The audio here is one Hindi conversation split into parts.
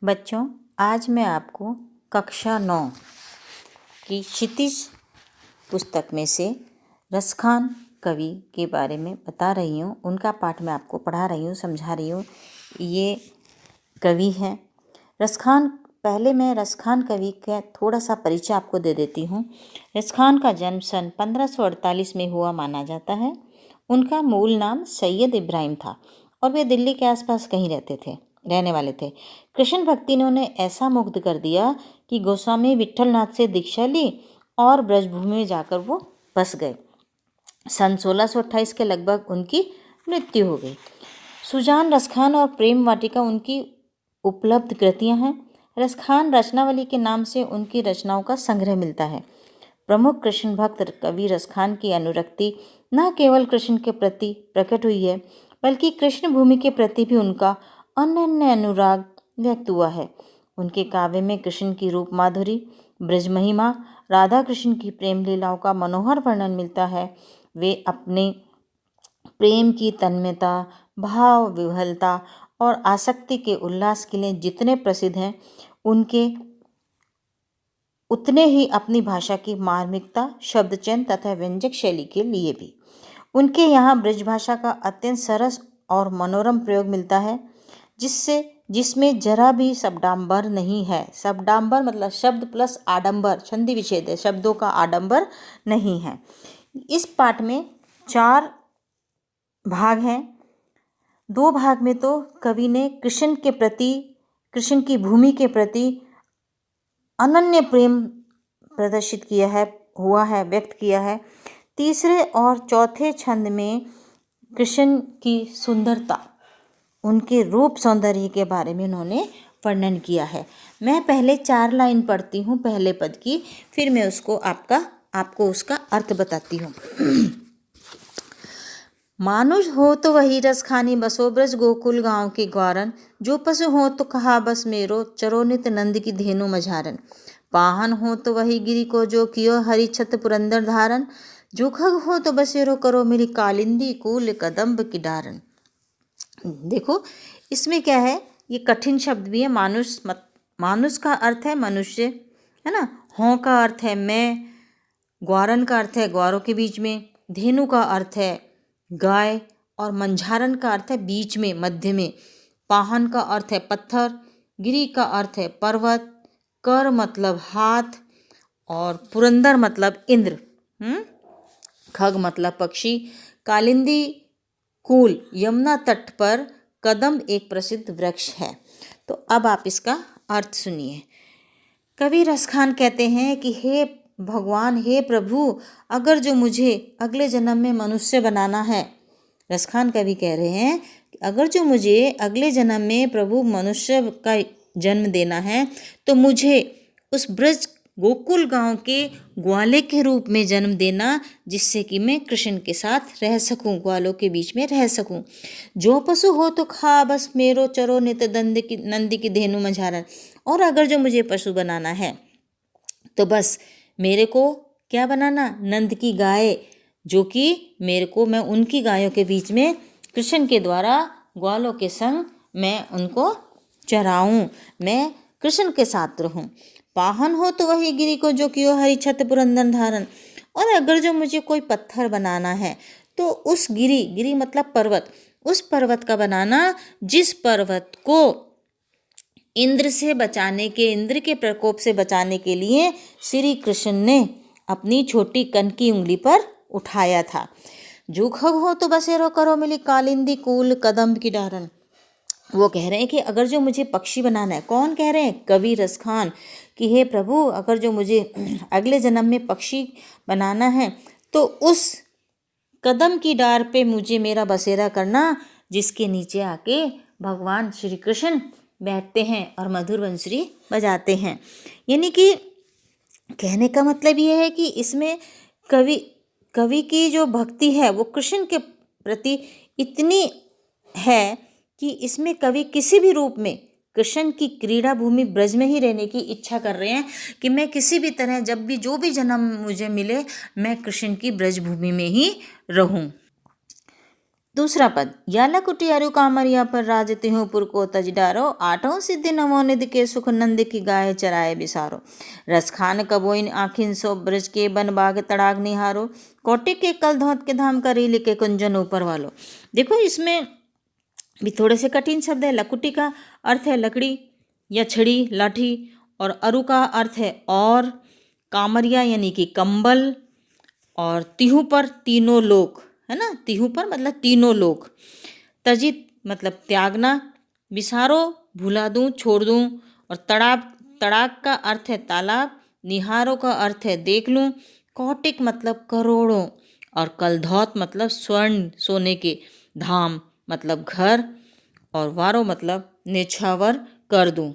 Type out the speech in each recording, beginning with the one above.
बच्चों, आज मैं आपको कक्षा 9 की क्षितिज पुस्तक में से रसखान कवि के बारे में बता रही हूँ। उनका पाठ मैं आपको पढ़ा रही हूँ, समझा रही हूँ। ये कवि हैं रसखान। पहले मैं रसखान कवि का थोड़ा सा परिचय आपको दे देती हूँ। रसखान का जन्म सन 1548 में हुआ माना जाता है। उनका मूल नाम सैयद इब्राहिम था और वे दिल्ली के आसपास कहीं रहने वाले थे। कृष्ण भक्ति ने उन्हें ऐसा मुग्ध कर दिया कि गोस्वामी विट्ठलनाथ से दीक्षा ली और ब्रजभूमि में जाकर वो बस गए। सन 1628 के लगभग उनकी मृत्यु हो गई। सुजान, रसखान और प्रेम वाटिका उनकी उपलब्ध कृतियां हैं। रसखान रचनावली के नाम से उनकी रचनाओं का संग्रह मिलता है। प्रमुख कृष्ण भक्त कवि रसखान की अनुरक्ति न केवल कृष्ण के प्रति प्रकट हुई है, बल्कि कृष्ण भूमि के प्रति भी उनका अनन्य अनुराग व्यक्त हुआ है। उनके काव्य में कृष्ण की रूप माधुरी, ब्रज महिमा, राधा कृष्ण की प्रेम लीलाओं का मनोहर वर्णन मिलता है। वे अपने प्रेम की तन्मयता, भाव विह्वलता और आसक्ति के उल्लास के लिए जितने प्रसिद्ध हैं, उनके उतने ही अपनी भाषा की मार्मिकता, शब्दचयन तथा व्यंजक शैली के लिए भी। उनके यहाँ ब्रज भाषा का अत्यंत सरस और मनोरम प्रयोग मिलता है, जिसमें जरा भी शब्दांबर नहीं है। शब्दांबर मतलब शब्द प्लस आडंबर, छंदी विच्छेद है, शब्दों का आडंबर नहीं है। इस पाठ में 4 भाग हैं। 2 भाग में तो कवि ने कृष्ण के प्रति, कृष्ण की भूमि के प्रति अनन्य प्रेम प्रदर्शित व्यक्त किया है। तीसरे और चौथे छंद में कृष्ण की सुंदरता, उनके रूप सौंदर्य के बारे में उन्होंने वर्णन किया है। मैं पहले 4 लाइन पढ़ती हूँ पहले पद की, फिर मैं आपको उसका अर्थ बताती हूँ। मानुष हो तो वही रस खानी बसो, ब्रज गोकुल गांव के ग्वारन। जो पशु हो तो कहा बस मेरो, चरो नित नंद की धेनु मझारन। पाहन हो तो वही गिरी को जो कियो, हरि छत पुरंदर धारन। जो खग हो तो बसेरो करो, मेरी कालिंदी कूल कदम्ब की डारन। देखो इसमें क्या है, ये कठिन शब्द भी है। मानुष का अर्थ है मनुष्य, है ना। हों का अर्थ है मैं, ग्वारन का अर्थ है ग्वारों के बीच में, धेनु का अर्थ है गाय, और मंझारन का अर्थ है बीच में, मध्य में। पाहन का अर्थ है पत्थर, गिरी का अर्थ है पर्वत, कर मतलब हाथ, और पुरंदर मतलब इंद्र, खग मतलब पक्षी। कालिंदी कूल, यमुना तट पर कदम एक प्रसिद्ध वृक्ष है। तो अब आप इसका अर्थ सुनिए। कवि रसखान कहते हैं कि हे भगवान, हे प्रभु, अगर जो मुझे अगले जन्म में मनुष्य बनाना है, रसखान कवि कह रहे हैं कि अगर जो मुझे अगले जन्म में प्रभु मनुष्य का जन्म देना है, तो मुझे उस ब्रज गोकुल गांव के ग्वाले के रूप में जन्म देना, जिससे कि मैं कृष्ण के साथ रह सकूं, ग्वालों के बीच में रह सकूं। जो पशु हो तो खा बस मेरो, चरो नित नंदी की धेनु मझारन। और अगर जो मुझे पशु बनाना है, तो बस मेरे को क्या बनाना, नंद की गाय, जो कि मैं उनकी गायों के बीच में कृष्ण के द्वारा ग्वालों के संग मैं उनको चराऊं, मैं कृष्ण के साथ रहूं। पाहन हो तो वही गिरी को जो कियो, हरि छत पुरंदर धारन। और अगर जो मुझे कोई पत्थर बनाना है, तो उस गिरी मतलब पर्वत, उस पर्वत का बनाना जिस पर्वत को इंद्र के प्रकोप से बचाने के लिए श्री कृष्ण ने अपनी छोटी कनकी उंगली पर उठाया था। जो खग हो तो बसेरो करो, मिली कालिंदी कूल कदम्ब की डारन। वो कह रहे हैं कि अगर जो मुझे पक्षी बनाना है, कौन कह रहे हैं, कवि रसखान, कि हे प्रभु, अगर जो मुझे अगले जन्म में पक्षी बनाना है, तो उस कदम की डार पे मुझे मेरा बसेरा करना, जिसके नीचे आके भगवान श्री कृष्ण बैठते हैं और मधुर बंसुरी बजाते हैं। यानी कि कहने का मतलब ये है कि इसमें कवि की जो भक्ति है वो कृष्ण के प्रति इतनी है कि इसमें कवि किसी भी रूप में कृष्ण की क्रीड़ा भूमि ब्रज में ही रहने की इच्छा कर रहे हैं, कि मैं किसी भी तरह जो भी जन्म मुझे मिले, मैं कृष्ण की ब्रज भूमि में ही रहूं। दूसरा पद, याला कुटियारु कामरिया पर राज तिहु पुर को तज डारो, आठों सिद्धि नवोनिधि के सुख नंद की गाय चराए बिसारो। रस खान कबोइन आखिन सो ब्रज के बन बाग तड़ाग निहारो, कोटि के कल धौत के धाम करी लिखे कुंजन ऊपर वालो। देखो इसमें भी थोड़े से कठिन शब्द है। लकुटी का अर्थ है लकड़ी या छड़ी लाठी, और अरु का अर्थ है और, कामरिया यानी कि कंबल, और तिहु पर तीनों लोग, है ना, तिहु पर मतलब तीनों लोग, तजित मतलब त्यागना, बिसारो भुला दूं छोड़ दूं, और तड़ाक का अर्थ है तालाब, निहारो का अर्थ है देख लूं, कौटिक मतलब करोड़ों, और कलधौत मतलब स्वर्ण सोने के, धाम मतलब घर, और वारो मतलब नेछावर कर दूं।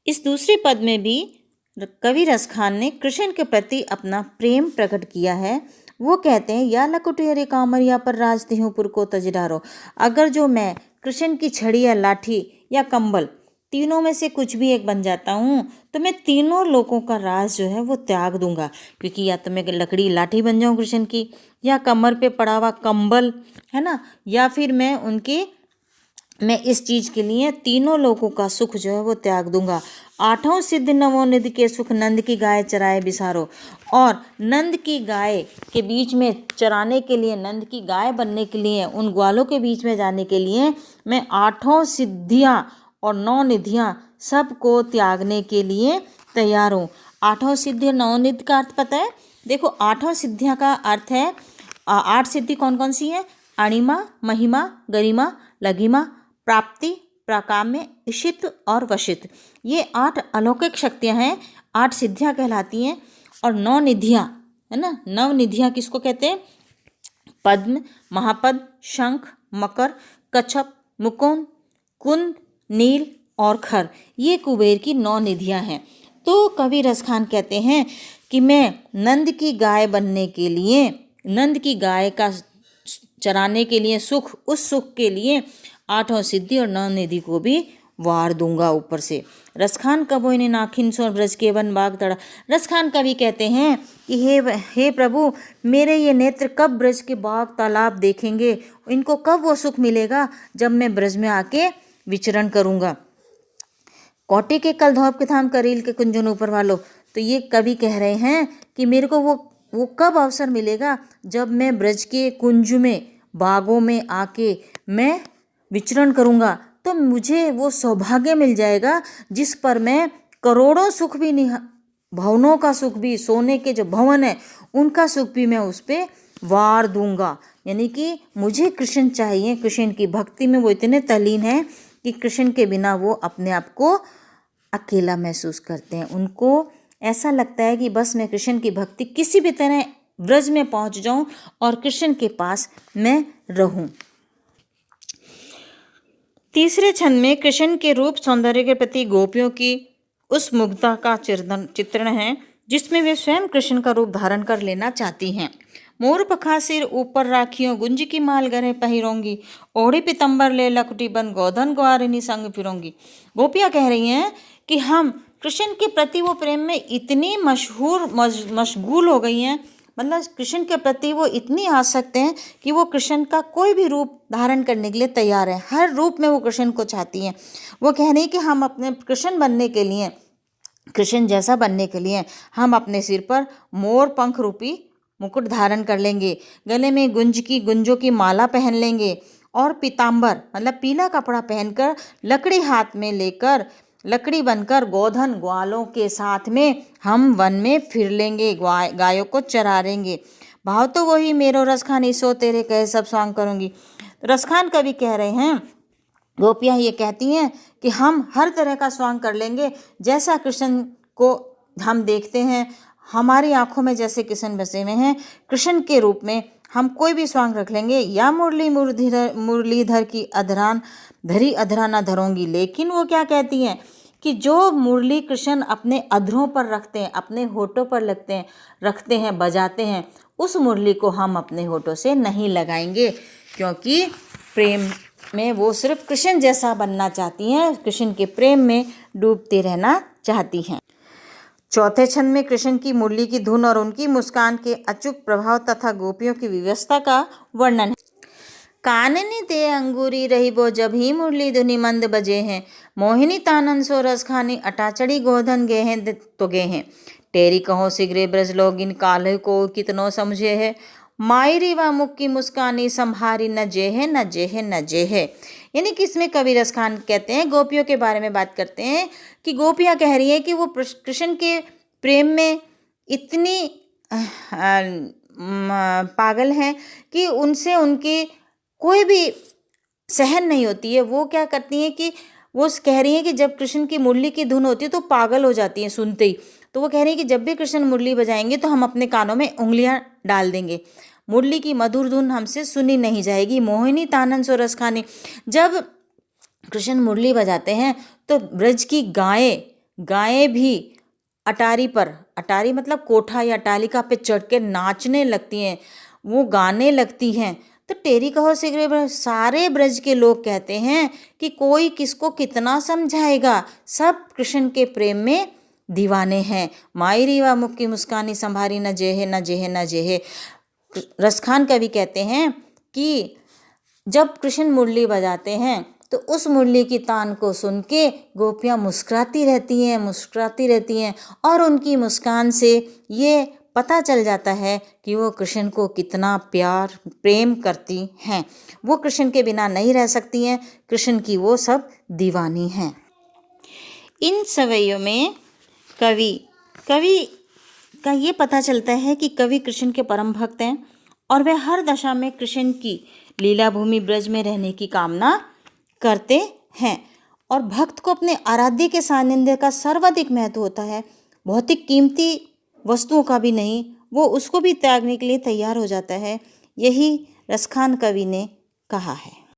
इस दूसरे पद में भी कवि रसखान ने कृष्ण के प्रति अपना प्रेम प्रकट किया है। वो कहते हैं, या लकुटियरे कामरिया पर राज तिहुपुर को तजडारो, अगर जो मैं कृष्ण की छड़ी या लाठी या कंबल तीनों में से कुछ भी एक बन जाता हूँ तो मैं तीनों लोगों का राज जो है वो त्याग दूंगा, क्योंकि या तो मैं लकड़ी लाठी बन जाऊँ कृष्ण की, या कमर पे पड़ा हुआ कंबल, है ना, या फिर मैं इस चीज़ के लिए तीनों लोगों का सुख जो है वो त्याग दूंगा। आठों सिद्ध नवोनिधि के सुख नंद की गाय चराए बिसारो, और नंद की गाय के बीच में चराने के लिए, नंद की गाय बनने के लिए, उन ग्वालों के बीच में जाने के लिए मैं आठों सिद्धियां और 9 निधियां सबको त्यागने के लिए तैयार हूँ। आठों सिद्धि 9 निधि का अर्थ पता है? देखो, आठों सिद्धियां का अर्थ है 8 सिद्धि कौन कौन सी है? अणिमा, महिमा, गरिमा, लघिमा, प्राप्ति, प्राकाम्य, इशित और वशित। ये 8 अलौकिक शक्तियां हैं, 8 सिद्धियां कहलाती हैं। और 9 निधियां, है ना, 9 निधियां किसको कहते हैं? पद्म, महापद, शंख, मकर, कच्छप, मुकुंद, कुंद, नील और खर, ये कुबेर की 9 निधियां हैं। तो कवि रसखान कहते हैं कि मैं नंद की गाय बनने के लिए, नंद की गाय का चराने के लिए सुख, उस सुख के लिए 8 सिद्धि और 9 निधि को भी वार दूंगा ऊपर से। रसखान कबो इन्हें नाखिन सो ब्रज के वन बाग तड़ा। रसखान कवि कहते हैं कि हे प्रभु, मेरे ये नेत्र कब ब्रज के बाग तालाब देखेंगे? इनको कब वो सुख मिलेगा जब मैं ब्रज में आके विचरण करूंगा। कोटि के कल धौप के थाम करील के कुंजन ऊपर वालो। तो ये कवि कह रहे हैं कि मेरे को वो कब अवसर मिलेगा जब मैं ब्रज के कुंज में, बागों में आके मैं विचरण करूंगा, तो मुझे वो सौभाग्य मिल जाएगा जिस पर मैं करोड़ों सुख भी भवनों का सुख भी, सोने के जो भवन है उनका सुख भी मैं उस पर वार दूंगा। यानी कि मुझे कृष्ण चाहिए, कृष्ण की भक्ति में वो इतने तल्लीन हैं कि कृष्ण के बिना वो अपने आप को अकेला महसूस करते हैं। उनको ऐसा लगता है कि बस मैं कृष्ण की भक्ति किसी भी तरह ब्रज में पहुंच जाऊं और कृष्ण के पास मैं रहूं। तीसरे छंद में कृष्ण के रूप सौंदर्य के प्रति गोपियों की उस मुग्धता का चित्रण है जिसमें वे स्वयं कृष्ण का रूप धारण कर लेना चाहती हैं। मोर पखा सिर ऊपर राखियों, गुंज की माल गरे पहिरोंगी, ओढ़ी पितंबर ले लकुटी बन गोधन ग्वारिनी संग फिरोंगी। गोपियाँ कह रही हैं कि हम कृष्ण के प्रति वो प्रेम में इतनी मशगूल हो गई हैं, मतलब कृष्ण के प्रति वो इतनी आसक्त हैं कि वो कृष्ण का कोई भी रूप धारण करने के लिए तैयार है। हर रूप में वो कृष्ण को चाहती हैं। वो कह रही कि हम अपने कृष्ण बनने के लिए, कृष्ण जैसा बनने के लिए हम अपने सिर पर मोर पंख रूपी मुकुट धारण कर लेंगे, गले में गुंजों की माला पहन लेंगे, और पीताम्बर मतलब पीला कपड़ा पहनकर, लकड़ी हाथ में लेकर, लकड़ी बनकर गोधन ग्वालों के साथ में हम वन में फिर लेंगे, गायों को चरारेंगे। भाव तो वही, मेरो रसखानी सो तेरे कहे सब स्वांग करूंगी। रसखान कवि कह रहे हैं, गोपियाँ ये कहती हैं कि हम हर तरह का स्वांग कर लेंगे, जैसा कृष्ण को हम देखते हैं, हमारी आंखों में जैसे कृष्ण बसे हुए हैं, कृष्ण के रूप में हम कोई भी स्वांग रख लेंगे। या मुरलीधर की अधरा न धरोंगी। लेकिन वो क्या कहती हैं कि जो मुरली कृष्ण अपने अधरों पर रखते हैं, अपने होठों पर रखते हैं, बजाते हैं, उस मुरली को हम अपने होठों से नहीं लगाएंगे, क्योंकि प्रेम में वो सिर्फ कृष्ण जैसा बनना चाहती हैं, कृष्ण के प्रेम में डूबते रहना चाहती हैं। चौथे छंद में कृष्ण की मुरली की धुन और उनकी मुस्कान के अचूक प्रभाव तथा गोपियों की व्यवस्था का वर्णन है। काननी ते अंगूरी रही बो जब ही मुरली धुनी मंद बजे हैं। मोहिनी तानन सो रस खानी अटाचड़ी गोधन गे हैं तो गे हैं। टेरी कहो सिगरे ब्रज लोगिन काल्ह को कितनो समझे है। मायरी व मुख की मुस्कानी संभारी न जे है न जे है न जे है। यानी कि इसमें कवि रस खान कहते हैं, गोपियों के बारे में बात करते हैं कि गोपियाँ कह रही हैं कि वो कृष्ण के प्रेम में इतनी पागल हैं कि उनसे उनकी कोई भी सहन नहीं होती है। वो क्या करती हैं कि वो कह रही हैं कि जब कृष्ण की मुरली की धुन होती है तो पागल हो जाती हैं सुनते ही। तो वो कह रही हैं कि जब भी कृष्ण मुरली बजाएंगे तो हम अपने कानों में उंगलियां डाल देंगे, मुरली की मधुर धुन हमसे सुनी नहीं जाएगी। मोहिनी तानन सो रस खानी, जब कृष्ण मुरली बजाते हैं तो ब्रज की गायें भी अटारी पर, अटारी मतलब कोठा या अटालिका पे चढ़ के नाचने लगती हैं, वो गाने लगती हैं। तो टेरी कहो सिगरे, सारे ब्रज के लोग कहते हैं कि कोई किसको कितना समझाएगा, सब कृष्ण के प्रेम में दीवाने हैं। मायरी व मुख की मुस्कानी संभारी न जेहे न जेहे न जेहे। रसखान कवि कहते हैं कि जब कृष्ण मुरली बजाते हैं तो उस मुरली की तान को सुन के गोपियाँ मुस्कुराती रहती हैं और उनकी मुस्कान से ये पता चल जाता है कि वो कृष्ण को कितना प्रेम करती हैं। वो कृष्ण के बिना नहीं रह सकती हैं, कृष्ण की वो सब दीवानी हैं। इन सवैयों में कवि का ये पता चलता है कि कवि कृष्ण के परम भक्त हैं और वे हर दशा में कृष्ण की लीला भूमि ब्रज में रहने की कामना करते हैं। और भक्त को अपने आराध्य के सानिध्य का सर्वाधिक महत्व होता है। भौतिक कीमती वस्तुओं का भी नहीं, वो उसको भी त्यागने के लिए तैयार हो जाता है। यही रसखान कवि ने कहा है।